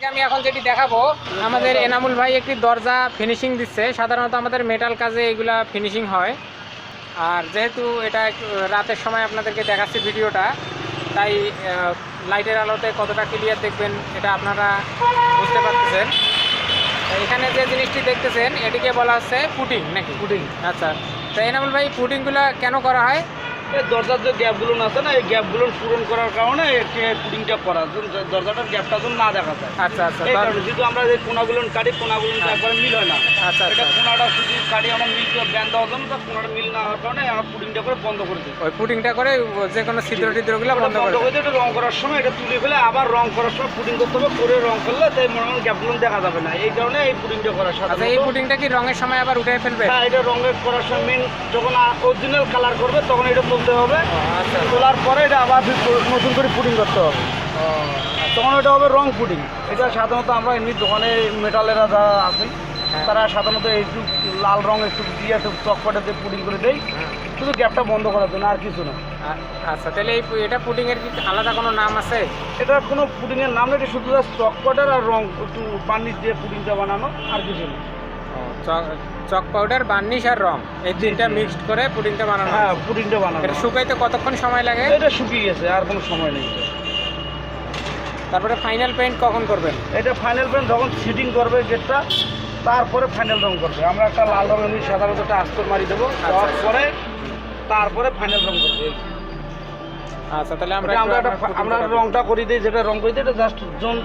আমি এখন যেটি দেখাবো, আমাদের এনামুল ভাই একটি দরজা ফিনিশিং দিচ্ছে। সাধারণত আমাদের মেটাল কাজে এগুলা ফিনিশিং হয়, আর যেহেতু এটা একটু রাতের সময় আপনাদেরকে দেখাচ্ছি ভিডিওটা, তাই লাইটের আলোতে কতটা ক্লিয়ার দেখবেন এটা আপনারা বুঝতে পারতেছেন। এখানে যে জিনিসটি দেখতেছেন এটিকে বলা হচ্ছে পুটিং নাকি? পুটিং। আচ্ছা, তো এনামুল ভাই পুটিংগুলো কেন করা হয়? এই দরজার যে গ্যাপগুলো আছে না, এই গ্যাপগুলো পূরণ করার কারণে পুটিংটা করা, দরজাটার গ্যাপটা যেন না দেখা যায়। আচ্ছা আচ্ছা, এই কারণে যেহেতু আমরা যে কোনাগুলো কাটি, কোনাগুলো একবার মিল হয় না। আচ্ছা, এটা কোনাটা শুধু কাটি আমরা মিল ব্যান্ড দেওয়ার জন্য, কোনাটা মিল না হওয়ার কারণে আমরা পুটিংটা করে বন্ধ করে দিই। ওই পুটিংটা করে যে কোনো ছিদ্র টিদ্রগুলো বন্ধ করে দিই। এটা রং করার সময় এটা তুলে ফেলে আবার রং করার সময় পুটিং করতে হবে, করে রং করলে তাই মনে হয় গ্যাপগুলো দেখা যাবে না, এই কারণে এই পুটিংটা করার সাথে। আচ্ছা, এই পুটিংটা কি রঙের সময় আবার উঠে ফেলবে? হ্যাঁ, এটা রঙের করার সময় মেন যখন অরিজিনাল কালার করবে তখন এটা তুলতে হবে। তোলার পরে এটা আবার নতুন করে পুটিং করতে হবে, তখন এটা হবে রং পুটিং। এটা সাধারণত আমরা এমনি দোকানে মেটালেরা যারা আছে তারা সাধারণত একটু লাল রং একটু দিয়ে একটু চকপাটে দিয়ে পুটিং করে দেয়, শুধু গ্যাপটা বন্ধ করার জন্য, আর কিছু না। আচ্ছা, তাহলে এটা পুটিংয়ের কি আলাদা কোনো নাম আছে? এটা কোনো পুটিংয়ের নাম নেই, এটা শুধু চকপাটের আর রং একটু বার্নিশ দিয়ে পুটিংটা বানানো, আর কিছু না। চক পাউডার, বার্নিশ আর রং, এই তিনটা মিক্সড করে পুডিংটা বানানো। হ্যাঁ, পুডিংটা বানানো। এটা শুকাইতে কতক্ষণ সময় লাগে? এটা শুকিয়ে গেছে, আর কোনো সময় নেই। তারপরে ফাইনাল পেইন্ট কখন করবেন? এটা ফাইনাল পেইন্ট যখন সিটিং করবে গেটটা, তারপরে ফাইনাল রং করবে। আমরা একটা লাল রঙ এমনি সাধারণত একটা আস্তর মারি দেবো, তারপরে ফাইনাল রং করবে। আচ্ছা, তাহলে আমরা রংটা করে দিই, যেটা রং করে দিই এটা জাস্ট যখন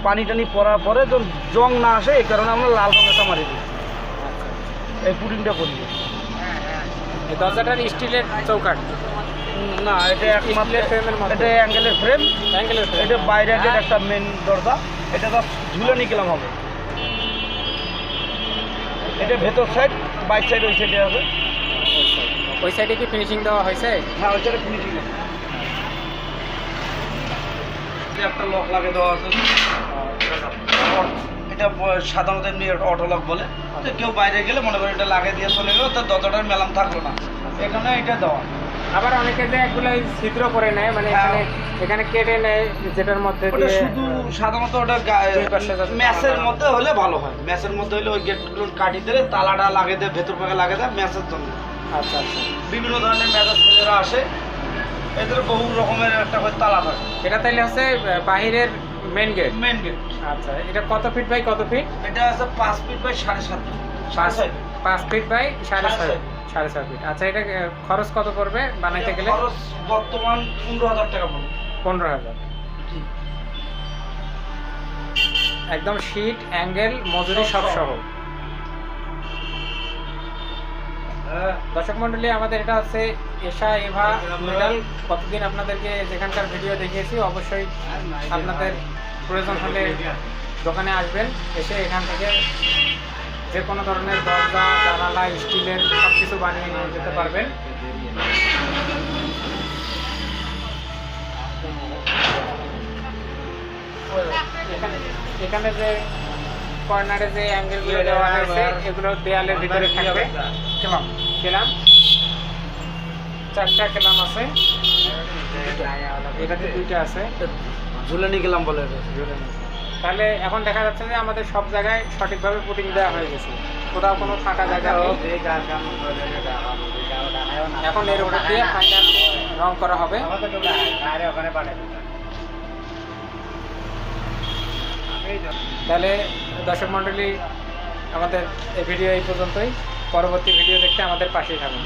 পানি টানি পড়ার পরে যখন জং না আসে, এই কারণে আমরা লাল রঙটা মারি দিই, এই পুডিংটা করি। এই দরজাটার স্টিলের চৌকাঠ না, এটা একমাত্র এটা অ্যাঙ্গেলের ফ্রেম। এটা বাইরে একটা মেন দরজা, এটা তো ঝুলে নিলাম হবে। এটা ভেতর সাইড, বাইক সাইড ওই সাইডে হবে। ওই সাইডে কি ফিনিশিং দেওয়া হয়েছে? হ্যাঁ, ওই সাইডে ফিনিশিং আছে। একটা লক লাগিয়ে দেওয়া আছে, এটা সাধারণত এমনি অটো লক বলে। কেউ বাইরে গেলে মনে করে এটা লাগিয়ে দিয়ে চলে গেলো, তো দরজাটার মেলাম থাকলো না, এখানে এটা দেওয়া। আবার অনেকে যে এগুলো ছিদ্র করে নেয়, মানে এখানে কেটে নেয়, যেটার মধ্যে শুধু সাধারণত ওটা ম্যাচের মধ্যে হলে ভালো হয়। ম্যাচের মধ্যে হলে ওই গেটগুলো কাটি দিলে তালাটা লাগিয়ে দেয়, ভেতর পাকে লাগিয়ে দেয় ম্যাচের জন্য। আচ্ছা আচ্ছা, বিভিন্ন ধরনের ম্যাচের ছেলেরা আসে, এদের বহু রকমের একটা করে তালা থাকে। এটা তাইলে হচ্ছে বাহিরের মেন গেট। আচ্ছা, এটা কত ফিট বাই কত ফিট? এটা আছে 5 feet by 7.5 feet. 5 feet by 6.5 feet. আচ্ছা, এটা খরচ কত পড়বে বানাইতে গেলে? খরচ বর্তমান 15,000 টাকা পড়বে। 15,000 একদম শীট, অ্যাঙ্গেল, মজুরি সব সহ। দর্শক মন্ডলী, আমাদের এটা হচ্ছে এশা এভা মেটাল। কতদিন আপনাদেরকে যেখানকার ভিডিও দেখিয়েছি, অবশ্যই আপনাদের প্রয়োজন হলে দোকানে আসবেন, এসে এখান থেকে যে কোনো ধরনের দরজা, জানালা, স্টিলের সব কিছু বানিয়ে নিয়ে যেতে পারবেন। এখানে যে কর্নারে যে অ্যাঙ্গেলগুলো দেওয়া হয়েছে, এগুলো দেয়ালের ভিতরে থাকবে। কেলাম 4টা কেলাম আছে, এটাতে 2টা আছে, ঝুলানি গেলাম বলে। তাহলে এখন দেখা যাচ্ছে যে আমাদের সব জায়গায় সঠিকভাবে পুটিং দেওয়া হয়ে গেছে, কোথাও কোনো ফাঁকা জায়গা নেই। এখন এর উপর দিয়ে ফাইনাল রং করা হবে। তাহলে দর্শক মণ্ডলী, আমাদের এই ভিডিও এই পর্যন্তই। পরবর্তী ভিডিও দেখতে আমাদের পাশেই থাকুন।